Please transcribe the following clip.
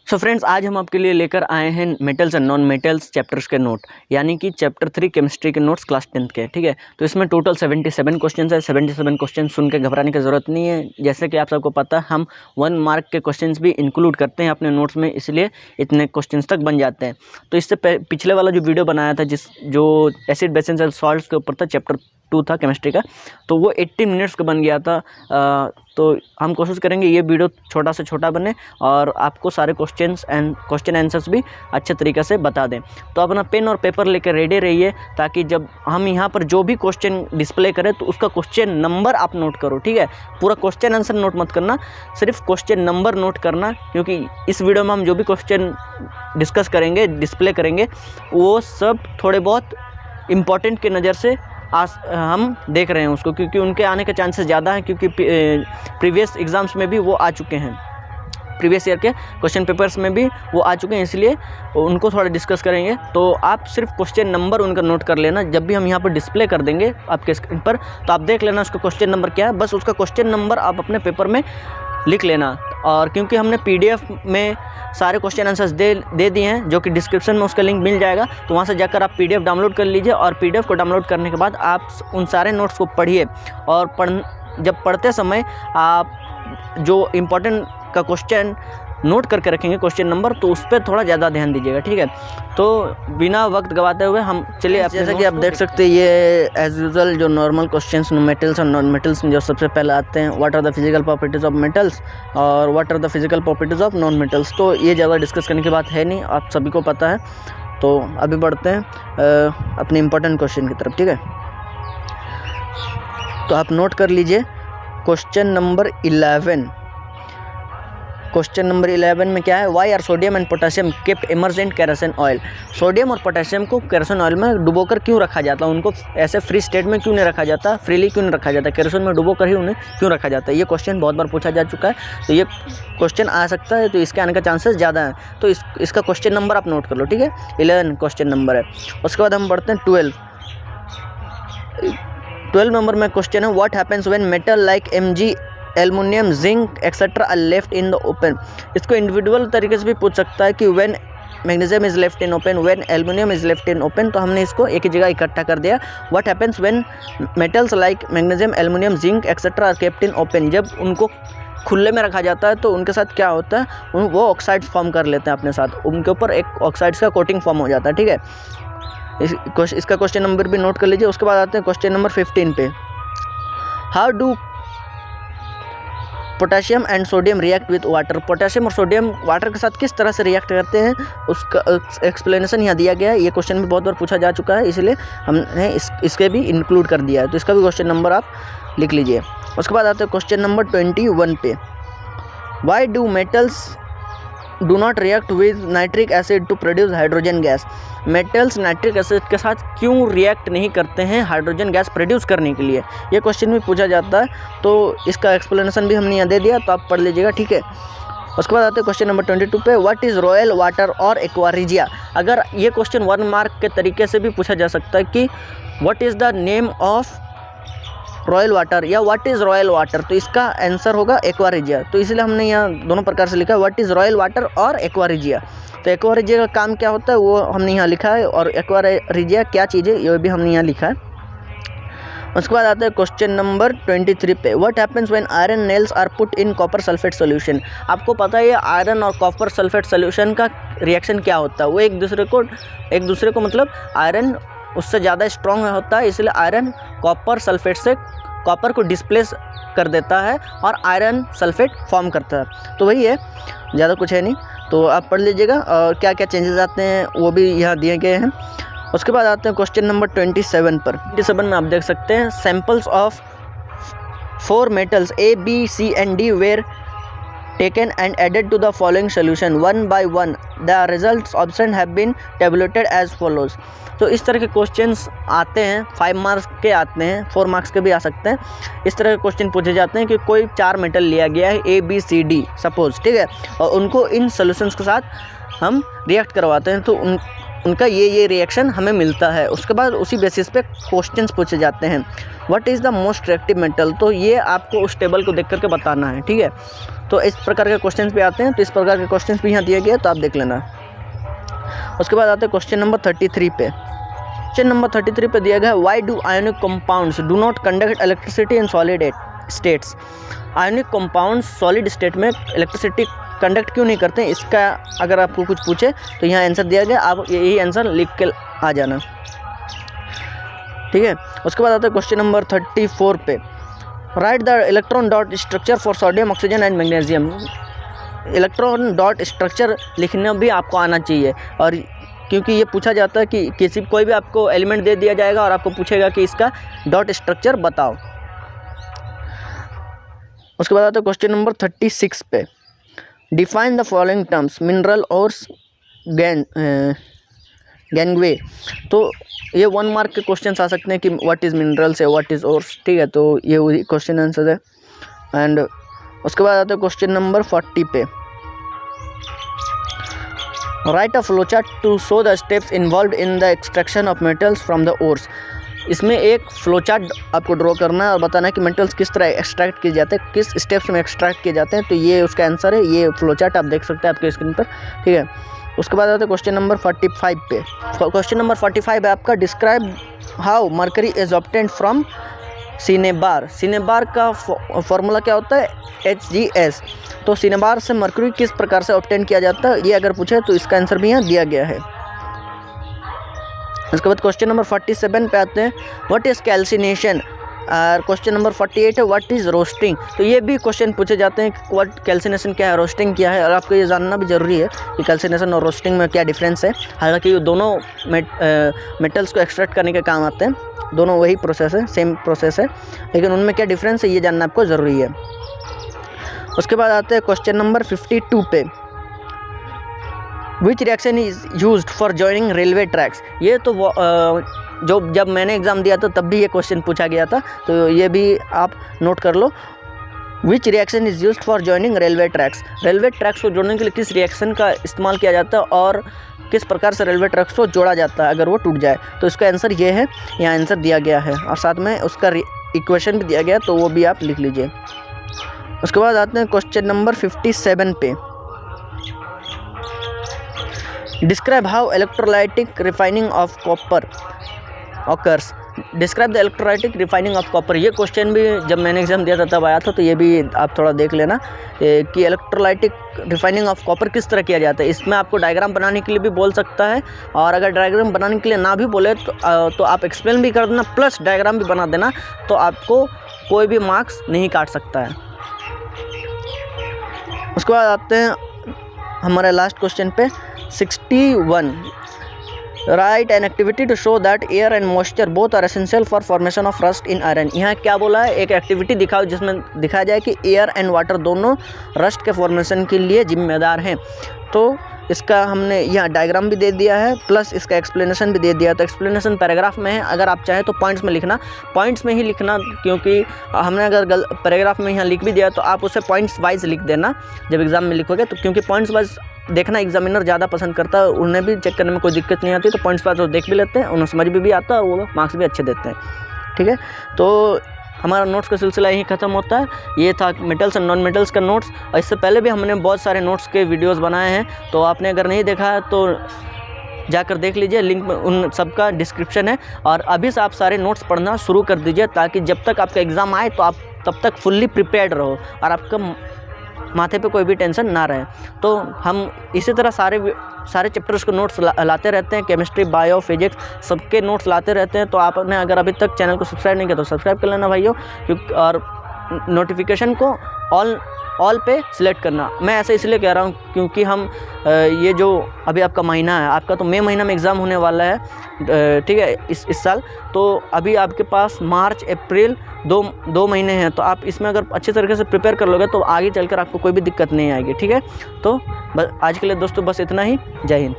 So friends, आज हम आपके लिए लेकर आए हैं metals and non metals chapters के नोट, यानी कि चैप्टर 3 केमिस्ट्री के नोट्स क्लास 10th के। ठीक है, तो इसमें टोटल 77 क्वेश्चन है। 77 क्वेश्चन सुन के घबराने की ज़रूरत नहीं है। जैसे कि आप सबको पता है, हम 1 मार्क के क्वेश्चन भी इंक्लूड करते हैं अपने नोट्स में, इसलिए इतने क्वेश्चन तक बन जाते हैं। तो इससे पिछले वाला जो वीडियो बनाया था, जो एसिड बेसिस एंड सॉल्ट्स के ऊपर था, चैप्टर 2 था केमिस्ट्री का, तो वो 80 मिनट्स का बन गया था। तो हम कोशिश करेंगे ये वीडियो छोटा से छोटा बने और आपको सारे क्वेश्चन आंसर्स भी अच्छे तरीके से बता दें। तो अपना पेन और पेपर लेकर रेडी रहिए, ताकि जब हम यहाँ पर जो भी क्वेश्चन डिस्प्ले करें तो उसका क्वेश्चन नंबर आप नोट करो। ठीक है, पूरा क्वेश्चन आंसर नोट मत करना, सिर्फ क्वेश्चन नंबर नोट करना, क्योंकि इस वीडियो में हम जो भी क्वेश्चन डिस्कस करेंगे, डिस्प्ले करेंगे, वो सब थोड़े बहुत इम्पॉर्टेंट की नज़र से हम देख रहे हैं उसको, क्योंकि उनके आने के चांसेस ज़्यादा हैं, क्योंकि प्रीवियस एग्ज़ाम्स में भी वो आ चुके हैं, प्रीवियस ईयर के क्वेश्चन पेपर्स में भी वो आ चुके हैं, इसलिए उनको थोड़ा डिस्कस करेंगे। तो आप सिर्फ क्वेश्चन नंबर उनका नोट कर लेना। जब भी हम यहाँ पर डिस्प्ले कर देंगे आपके स्क्रीन पर, तो आप देख लेना उसका क्वेश्चन नंबर क्या है, बस उसका क्वेश्चन नंबर आप अपने पेपर में लिख लेना। और क्योंकि हमने PDF में सारे क्वेश्चन आंसर्स दे दिए हैं, जो कि डिस्क्रिप्शन में उसका लिंक मिल जाएगा, तो वहाँ से जाकर आप PDF डाउनलोड कर लीजिए। और PDF को डाउनलोड करने के बाद आप उन सारे नोट्स को पढ़िए, और जब पढ़ते समय आप जो इम्पोर्टेंट का क्वेश्चन नोट करके रखेंगे, क्वेश्चन नंबर, तो उस पर थोड़ा ज़्यादा ध्यान दीजिएगा। ठीक है, तो बिना वक्त गवाते हुए हम चलिए, जैसा कि आप देख सकते हैं, ये एज यूजुअल जो नॉर्मल क्वेश्चंस मेटल्स और नॉन मेटल्स में जो सबसे पहले आते हैं, what are the physical properties of metals और what are the physical properties of non metals. तो ये ज़्यादा डिस्कस करने की बात है नहीं, आप सभी को पता है। तो अभी बढ़ते हैं अपने इम्पोर्टेंट क्वेश्चन की तरफ। ठीक है, तो आप नोट कर लीजिए क्वेश्चन नंबर 11। क्वेश्चन नंबर 11 में क्या है, why are sodium and potassium kept immersed in kerosene oil. Sodium और पोटेशियम को केरोसिन ऑयल में डुबोकर क्यों रखा जाता है, उनको ऐसे फ्री स्टेट में क्यों नहीं रखा जाता, फ्रीली क्यों नहीं रखा जाता, केरोसिन में डुबोकर ही उन्हें क्यों रखा जाता है। ये क्वेश्चन बहुत बार पूछा जा चुका है, तो ये क्वेश्चन आ सकता है, तो इसके आने का चांसेस ज़्यादा है। तो इसका क्वेश्चन नंबर आप नोट कर लो। ठीक है, 11 क्वेश्चन नंबर है। उसके बाद हम बढ़ते हैं 12 नंबर में क्वेश्चन है, what happens when metal like Mg, aluminium, zinc etcetera are left in the open. इसको इंडिविजुअल तरीके से भी पूछ सकता है कि when magnesium is left in open, when aluminium is left in open. तो हमने इसको एक ही जगह इकट्ठा कर दिया। What happens when metals like magnesium, aluminium, zinc etcetera are kept in open. जब उनको खुले में रखा जाता है तो उनके साथ क्या होता है, वो ऑक्साइड्स फॉर्म कर लेते हैं अपने साथ, उनके ऊपर एक ऑक्साइड्स का कोटिंग फॉर्म हो जाता है। ठीक है, इसका क्वेश्चन नंबर भी नोट कर लीजिए। उसके बाद आते हैं क्वेश्चन नंबर 15 पे, how do potassium and sodium react with water. Potassium और सोडियम वाटर के साथ किस तरह से रिएक्ट करते हैं, उसका एक्सप्लेनेशन यहाँ दिया गया है। ये क्वेश्चन भी बहुत बार पूछा जा चुका है, इसलिए हमने इसके भी इंक्लूड कर दिया है, तो इसका भी क्वेश्चन नंबर आप लिख लीजिए। उसके बाद आते हैं क्वेश्चन नंबर 21 पे, why do metals do not react with nitric acid to produce hydrogen gas. Metals nitric acid के साथ क्यों रिएक्ट नहीं करते हैं हाइड्रोजन गैस प्रोड्यूस करने के लिए, ये क्वेश्चन भी पूछा जाता है। तो इसका एक्सप्लेनेशन भी हमने यहाँ दे दिया, तो आप पढ़ लीजिएगा। ठीक है, उसके बाद आते हैं क्वेश्चन नंबर 22 पे, व्हाट इज़ रॉयल वाटर और एक्वारिजिया। अगर ये क्वेश्चन 1 मार्क के तरीके से भी पूछा जा सकता है कि what is the name of royal water या व्हाट इज़ रॉयल वाटर, तो इसका आंसर होगा एक्वारिजिया। तो इसलिए हमने यहाँ दोनों प्रकार से लिखा है, व्हाट इज़ रॉयल वाटर और एक्वारिजिया। तो एक्वारिजिया का काम क्या होता है वो हमने यहाँ लिखा है, और एक्वारिजिया क्या चीज़ है ये भी हमने यहाँ लिखा है। उसके बाद आता है क्वेश्चन नंबर 23 पे, what happens when iron nails are put in copper sulphate solution. आपको पता है आयरन और कॉपर सल्फेट सोल्यूशन का रिएक्शन क्या होता है, वो एक दूसरे को मतलब आयरन उससे ज़्यादा स्ट्रॉन्ग होता है, इसलिए आयरन कॉपर सल्फेट से कॉपर को डिस्प्लेस कर देता है और आयरन सल्फेट फॉर्म करता है। तो वही है, ज़्यादा कुछ है नहीं, तो आप पढ़ लीजिएगा। और क्या क्या चेंजेस आते हैं वो भी यहाँ दिए गए हैं। उसके बाद आते हैं क्वेश्चन नंबर 27 पर। 27 में आप देख सकते हैं, samples of 4 metals A, B, C and D were taken and added to the following solution one by one. The results option have been tabulated as follows. तो इस तरह के क्वेश्चंस आते हैं, 5 मार्क्स के आते हैं, 4 मार्क्स के भी आ सकते हैं। इस तरह के क्वेश्चन पूछे जाते हैं कि कोई 4 मेटल लिया गया है A, B, C, D suppose, ठीक है, और उनको इन सोल्यूशंस के साथ हम रिएक्ट करवाते हैं, तो उनका ये रिएक्शन हमें मिलता है। उसके बाद उसी बेसिस पे क्वेश्चंस पूछे जाते हैं, what is the most reactive metal. तो ये आपको उस टेबल को देख करके बताना है, ठीक है। तो इस प्रकार के क्वेश्चन भी आते हैं, तो इस प्रकार के क्वेश्चन भी यहाँ दिए गए, तो आप देख लेना। उसके बाद आते हैं क्वेश्चन नंबर 33 पे। क्वेश्चन नंबर 33 पे दिया गया है, why do ionic compounds do not conduct electricity in solid states. Ionic compound solid state में इलेक्ट्रिसिटी कंडक्ट क्यों नहीं करते, इसका अगर आपको कुछ पूछे तो यहाँ आंसर दिया गया, आप यही आंसर लिख के आ जाना, ठीक है। उसके बाद आता है क्वेश्चन नंबर 34 पे, right the electron dot structure for sodium, oxygen and magnesium. Electron dot structure लिखना भी आपको आना चाहिए, और क्योंकि ये पूछा जाता है कि कोई भी आपको एलिमेंट दे दिया जाएगा और आपको पूछेगा कि इसका डॉट स्ट्रक्चर बताओ। उसके बाद आता है क्वेश्चन नंबर 36 पे, define the following terms, mineral और गैंगवे। तो ये 1 मार्क के क्वेश्चन आ सकते हैं कि व्हाट इज़ मिनरल्स है, व्हाट इज़ ओर्स, ठीक है। तो ये वही क्वेश्चन आंसर है। एंड उसके बाद आता है क्वेश्चन नंबर 40 पे, write a flow chart to show the steps involve in the extraction of metals from the ores. इसमें एक फ्लो चार्ट आपको ड्रॉ करना है और बताना है कि मेटल्स किस तरह एक्सट्रैक्ट किए जाते हैं, किस स्टेप्स में एक्सट्रैक्ट किए जाते हैं। तो ये उसका आंसर है, ये फ्लो चार्ट आप देख सकते हैं आपके स्क्रीन पर, ठीक है। उसके बाद आता है क्वेश्चन नंबर 45 पे। क्वेश्चन नंबर 45 है आपका, describe how mercury is obtained from cinnabar. Cinnabar का फॉर्मूला क्या होता है, HgS। तो सिनेबार से मर्करी किस प्रकार से ऑब्टेन किया जाता है, ये अगर पूछे तो इसका आंसर भी यहाँ दिया गया है। उसके बाद क्वेश्चन नंबर 47 पे आते हैं, व्हाट इज़ कैल्सिनेशन। और क्वेश्चन नंबर 48 है, व्हाट इज़ रोस्टिंग। तो ये भी क्वेश्चन पूछे जाते हैं कि व्हाट कैल्सिनेशन क्या है, रोस्टिंग क्या है, और आपको ये जानना भी ज़रूरी है कि कैल्सिनेशन और रोस्टिंग में क्या डिफरेंस है। हालांकि ये दोनों मेटल्स को एक्सट्रैक्ट करने के काम आते हैं, दोनों वही प्रोसेस है, सेम प्रोसेस है, लेकिन उनमें क्या डिफरेंस है ये जानना आपको ज़रूरी है। उसके बाद आते हैं क्वेश्चन नंबर 52 पे, विच reaction is used for joining railway tracks. ये तो जब मैंने एग्ज़ाम दिया था तब भी ये क्वेश्चन पूछा गया था, तो ये भी आप नोट कर लो। Which reaction is used for joining railway tracks. Railway tracks को जोड़ने के लिए किस रिएक्शन का इस्तेमाल किया जाता है और किस प्रकार से रेलवे ट्रैक्स को जोड़ा जाता है अगर वो टूट जाए। तो इसका आंसर ये है, यहाँ आंसर दिया गया है और साथ में उसका इक्वेशन भी दिया गया, तो वो भी आप लिख लीजिए। उसके बाद आते हैं क्वेश्चन नंबर 57 पे, describe how electrolytic refining of copper occurs. Describe the electrolytic refining of copper. ये क्वेश्चन भी जब मैंने एग्जाम दिया था तब आया था, तो ये भी आप थोड़ा देख लेना कि इलेक्ट्रोलाइटिक रिफाइनिंग ऑफ कॉपर किस तरह किया जाता है। इसमें आपको डायग्राम बनाने के लिए भी बोल सकता है, और अगर डायग्राम बनाने के लिए ना भी बोले तो आप एक्सप्लेन भी कर देना प्लस डायग्राम भी बना देना, तो आपको कोई भी मार्क्स नहीं काट सकता है। उसके बाद आते हैं हमारे लास्ट क्वेश्चन पे 61, write an activity to show that air and moisture both are essential for formation of rust in iron. यहाँ क्या बोला है, एक एक्टिविटी दिखाओ जिसमें दिखाया जाए कि एयर एंड वाटर दोनों रस्ट के फॉर्मेशन के लिए जिम्मेदार हैं। तो इसका हमने यहाँ डायग्राम भी दे दिया है प्लस इसका एक्सप्लेनेशन भी दे दिया। तो एक्सप्लेनेशन पैराग्राफ में है, अगर आप चाहें तो पॉइंट्स में लिखना, पॉइंट्स में ही लिखना, क्योंकि हमने अगर पैराग्राफ में यहाँ लिख भी दिया तो आप उसे पॉइंट्स वाइज लिख देना जब एग्ज़ाम में लिखोगे। तो क्योंकि पॉइंट्स वाइज देखना एग्जामिनर ज़्यादा पसंद करता है, उन्हें भी चेक करने में कोई दिक्कत नहीं आती, तो पॉइंट्स वाइज वो देख भी लेते हैं, उन्हें समझ भी आता है और वो मार्क्स भी अच्छे देते हैं, ठीक है। तो हमारा नोट्स का सिलसिला यहीं ख़त्म होता है। ये था मेटल्स एंड नॉन मेटल्स का नोट्स, और इससे पहले भी हमने बहुत सारे नोट्स के वीडियोस बनाए हैं, तो आपने अगर नहीं देखा है तो जाकर देख लीजिए, लिंक में उन सबका डिस्क्रिप्शन है। और अभी से आप सारे नोट्स पढ़ना शुरू कर दीजिए, ताकि जब तक आपका एग्ज़ाम आए तो आप तब तक फुल्ली प्रिपेयर्ड रहो और आपका माथे पे कोई भी टेंशन ना रहे। तो हम इसी तरह सारे चैप्टर्स को नोट्स लाते रहते हैं, केमिस्ट्री, बायो, फिजिक्स सबके नोट्स लाते रहते हैं। तो आपने अगर अभी तक चैनल को सब्सक्राइब नहीं किया तो सब्सक्राइब कर लेना भाइयों, और नोटिफिकेशन को ऑल पे सिलेक्ट करना। मैं ऐसे इसलिए कह रहा हूँ क्योंकि हम ये जो अभी आपका महीना है, आपका तो मई महीना में एग्ज़ाम होने वाला है, ठीक है, इस साल। तो अभी आपके पास मार्च अप्रैल दो महीने हैं, तो आप इसमें अगर अच्छे तरीके से प्रिपेयर कर लोगे तो आगे चलकर आपको कोई भी दिक्कत नहीं आएगी, ठीक है। तो बस आज के लिए दोस्तों बस इतना ही। जय हिंद।